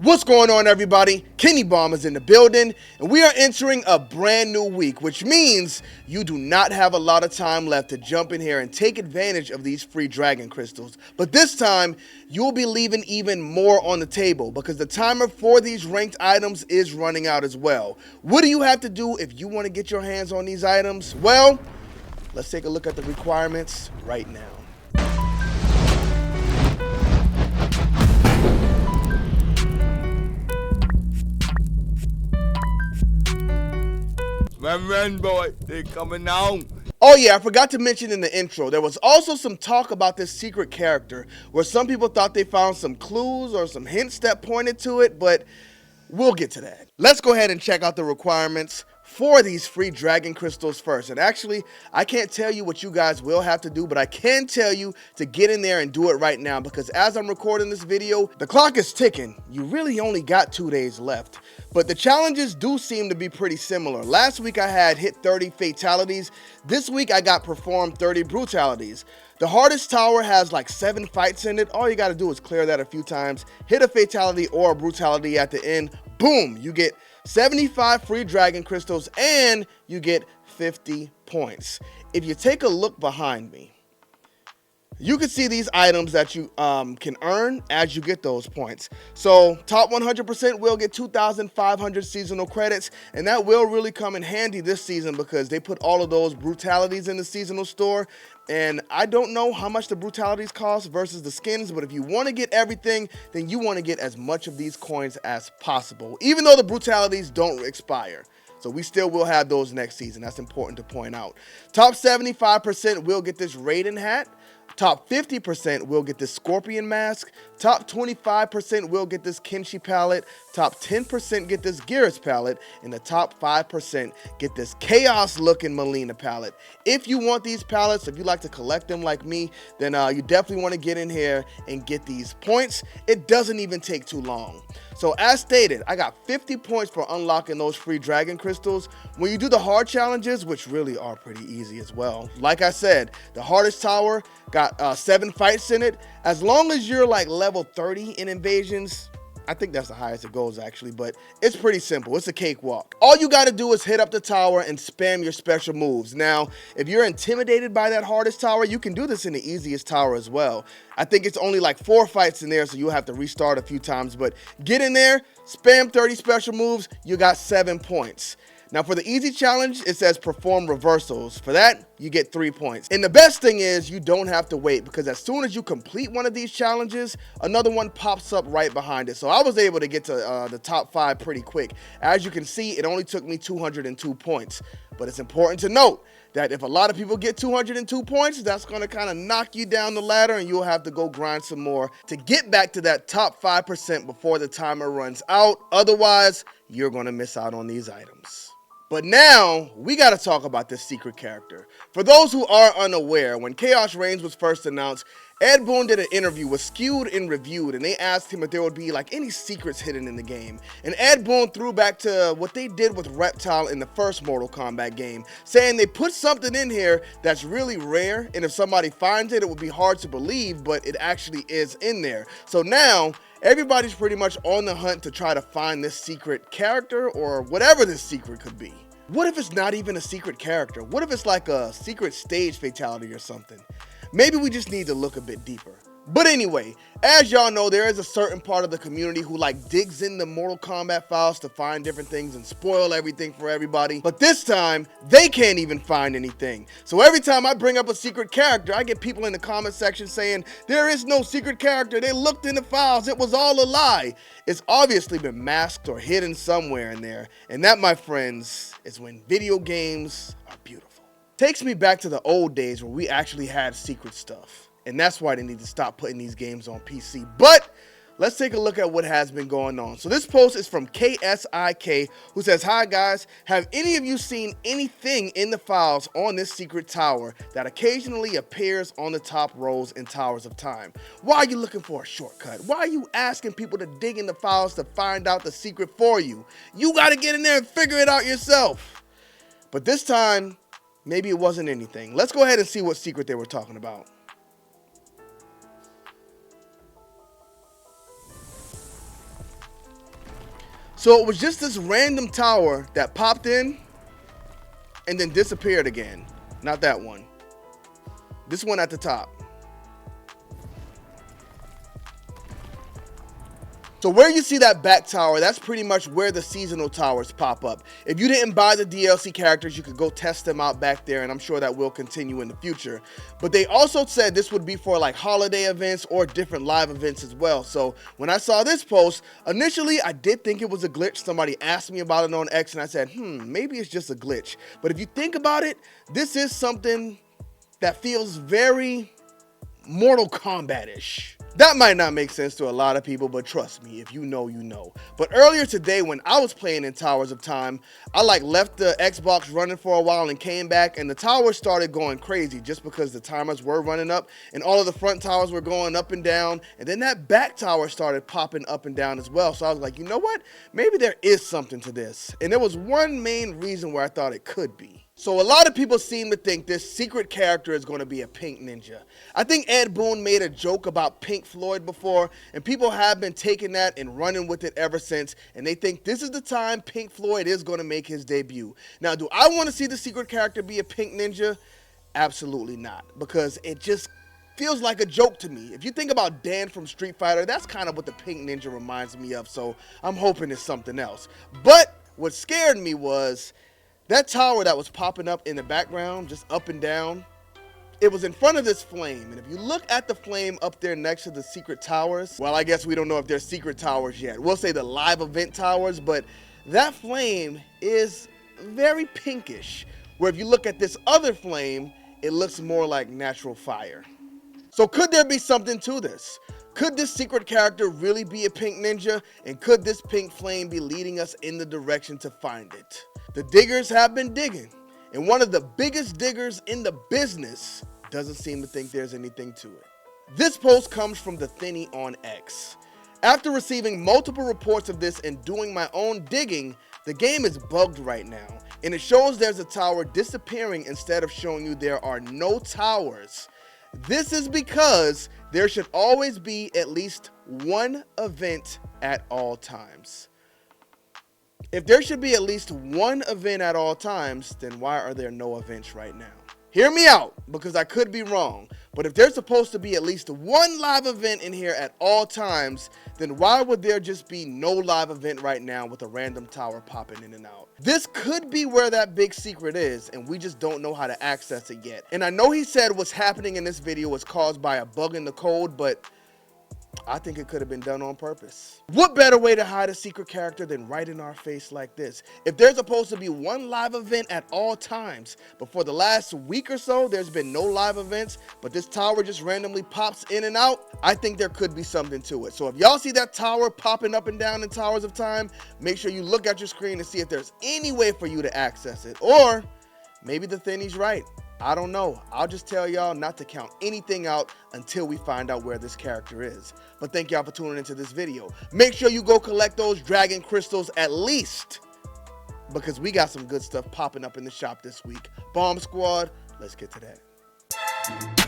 What's going on, everybody? Kennybomb is in the building, and we are entering a brand new week, which means you do not have a lot of time left to jump in here and take advantage of these free dragon crystals. But this time, you'll be leaving even more on the table because the timer for these ranked items is running out as well. What do you have to do if you want to get your hands on these items? Well, let's take a look at the requirements right now. Run, boy, they coming on. Oh yeah, I forgot to mention in the intro, there was also some talk about this secret character where some people thought they found some clues or some hints that pointed to it, but we'll get to that. Let's go ahead and check out the requirements for these free dragon crystals first. And actually, I can't tell you what you guys will have to do, but I can tell you to get in there and do it right now, because as I'm recording this video, the clock is ticking. You really only got 2 days left. But the challenges do seem to be pretty similar. Last week I had hit 30 fatalities. This week I got performed 30 brutalities. The hardest tower has like 7 fights in it. All you gotta do is clear that a few times, hit a fatality or a brutality at the end. Boom, you get 75 free dragon crystals and you get 50 points. If you take a look behind me, you can see these items that you can earn as you get those points. So top 100% will get 2,500 seasonal credits, and that will really come in handy this season because they put all of those brutalities in the seasonal store. And I don't know how much the brutalities cost versus the skins, but if you want to get everything, then you want to get as much of these coins as possible, even though the brutalities don't expire. So we still will have those next season. That's important to point out. Top 75% will get this Raiden hat. Top 50% will get this Scorpion mask. Top 25% will get this Kenshi palette. Top 10% get this Geras palette. And the top 5% get this chaos looking Melina palette. If you want these palettes, if you like to collect them like me, then you definitely want to get in here and get these points. It doesn't even take too long. So as stated, I got 50 points for unlocking those free dragon crystals. When you do the hard challenges, which really are pretty easy as well, like I said, the hardest tower got 7 fights in it. As long as you're like level 30 in invasions, I think that's the highest it goes actually, but it's pretty simple. It's a cakewalk. All you got to do is hit up the tower and spam your special moves. Now, if you're intimidated by that hardest tower, you can do this in the easiest tower as well. I think it's only like 4 fights in there, so you'll have to restart a few times, but get in there, spam 30 special moves, you got 7 points. Now for the easy challenge, it says perform reversals. For that, you get 3 points. And the best thing is you don't have to wait, because as soon as you complete one of these challenges, another one pops up right behind it. So I was able to get to the top 5 pretty quick. As you can see, it only took me 202 points. But it's important to note that if a lot of people get 202 points, that's going to kind of knock you down the ladder and you'll have to go grind some more to get back to that top 5% before the timer runs out. Otherwise, you're going to miss out on these items. But now, we gotta talk about this secret character. For those who are unaware, when Chaos Reigns was first announced, Ed Boon did an interview with Skewed and Reviewed, and they asked him if there would be like any secrets hidden in the game. And Ed Boon threw back to what they did with Reptile in the first Mortal Kombat game, saying they put something in here that's really rare, and if somebody finds it, it would be hard to believe, but it actually is in there. So now, everybody's pretty much on the hunt to try to find this secret character or whatever this secret could be. What if it's not even a secret character? What if it's like a secret stage fatality or something? Maybe we just need to look a bit deeper. But anyway, as y'all know, there is a certain part of the community who like digs in the Mortal Kombat files to find different things and spoil everything for everybody. But this time, they can't even find anything. So every time I bring up a secret character, I get people in the comment section saying, there is no secret character. They looked in the files. It was all a lie. It's obviously been masked or hidden somewhere in there. And that, my friends, is when video games are beautiful. Takes me back to the old days where we actually had secret stuff. And that's why they need to stop putting these games on PC. But let's take a look at what has been going on. So this post is from KSIK, who says, hi guys, have any of you seen anything in the files on this secret tower that occasionally appears on the top rows in Towers of Time? Why are you looking for a shortcut? Why are you asking people to dig in the files to find out the secret for you? You gotta get in there and figure it out yourself. But this time, maybe it wasn't anything. Let's go ahead and see what secret they were talking about. So it was just this random tower that popped in and then disappeared again. Not that one. This one at the top. So where you see that back tower, that's pretty much where the seasonal towers pop up. If you didn't buy the DLC characters, you could go test them out back there, and I'm sure that will continue in the future. But they also said this would be for like holiday events or different live events as well. So when I saw this post, initially I did think it was a glitch. Somebody asked me about it on X, and I said, maybe it's just a glitch. But if you think about it, this is something that feels very Mortal Kombat-ish. That might not make sense to a lot of people, but trust me, if you know, you know. But earlier today, when I was playing in Towers of Time, I left the Xbox running for a while and came back, and the towers started going crazy just because the timers were running up, and all of the front towers were going up and down, and then that back tower started popping up and down as well. So I was like, you know what? Maybe there is something to this. And there was one main reason where I thought it could be. So a lot of people seem to think this secret character is going to be a pink ninja. I think Ed Boon made a joke about Pink Floyd before, and people have been taking that and running with it ever since, and they think this is the time Pink Floyd is going to make his debut. Now, do I want to see the secret character be a pink ninja? Absolutely not, because it just feels like a joke to me. If you think about Dan from Street Fighter, that's kind of what the pink ninja reminds me of, so I'm hoping it's something else. But what scared me was that tower that was popping up in the background, just up and down, it was in front of this flame. And if you look at the flame up there next to the secret towers, well, I guess we don't know if they're secret towers yet. We'll say the live event towers, but that flame is very pinkish. Where if you look at this other flame, it looks more like natural fire. So could there be something to this? Could this secret character really be a pink ninja? And could this pink flame be leading us in the direction to find it? The diggers have been digging, and one of the biggest diggers in the business doesn't seem to think there's anything to it. This post comes from the Thinny on X. After receiving multiple reports of this and doing my own digging, the game is bugged right now, and it shows there's a tower disappearing instead of showing you there are no towers. This is because there should always be at least one event at all times. If there should be at least one event at all times, then why are there no events right now? Hear me out, because I could be wrong, but if there's supposed to be at least one live event in here at all times, then why would there just be no live event right now with a random tower popping in and out? This could be where that big secret is, and we just don't know how to access it yet. And I know he said what's happening in this video was caused by a bug in the code, but I think it could have been done on purpose. What better way to hide a secret character than right in our face like this? If there's supposed to be one live event at all times, but for the last week or so, there's been no live events, but this tower just randomly pops in and out, I think there could be something to it. So if y'all see that tower popping up and down in Towers of Time, make sure you look at your screen and see if there's any way for you to access it. Or maybe the Thinny's right. I don't know. I'll just tell y'all not to count anything out until we find out where this character is. But thank y'all for tuning into this video. Make sure you go collect those dragon crystals at least, because we got some good stuff popping up in the shop this week. Bomb Squad, let's get to that.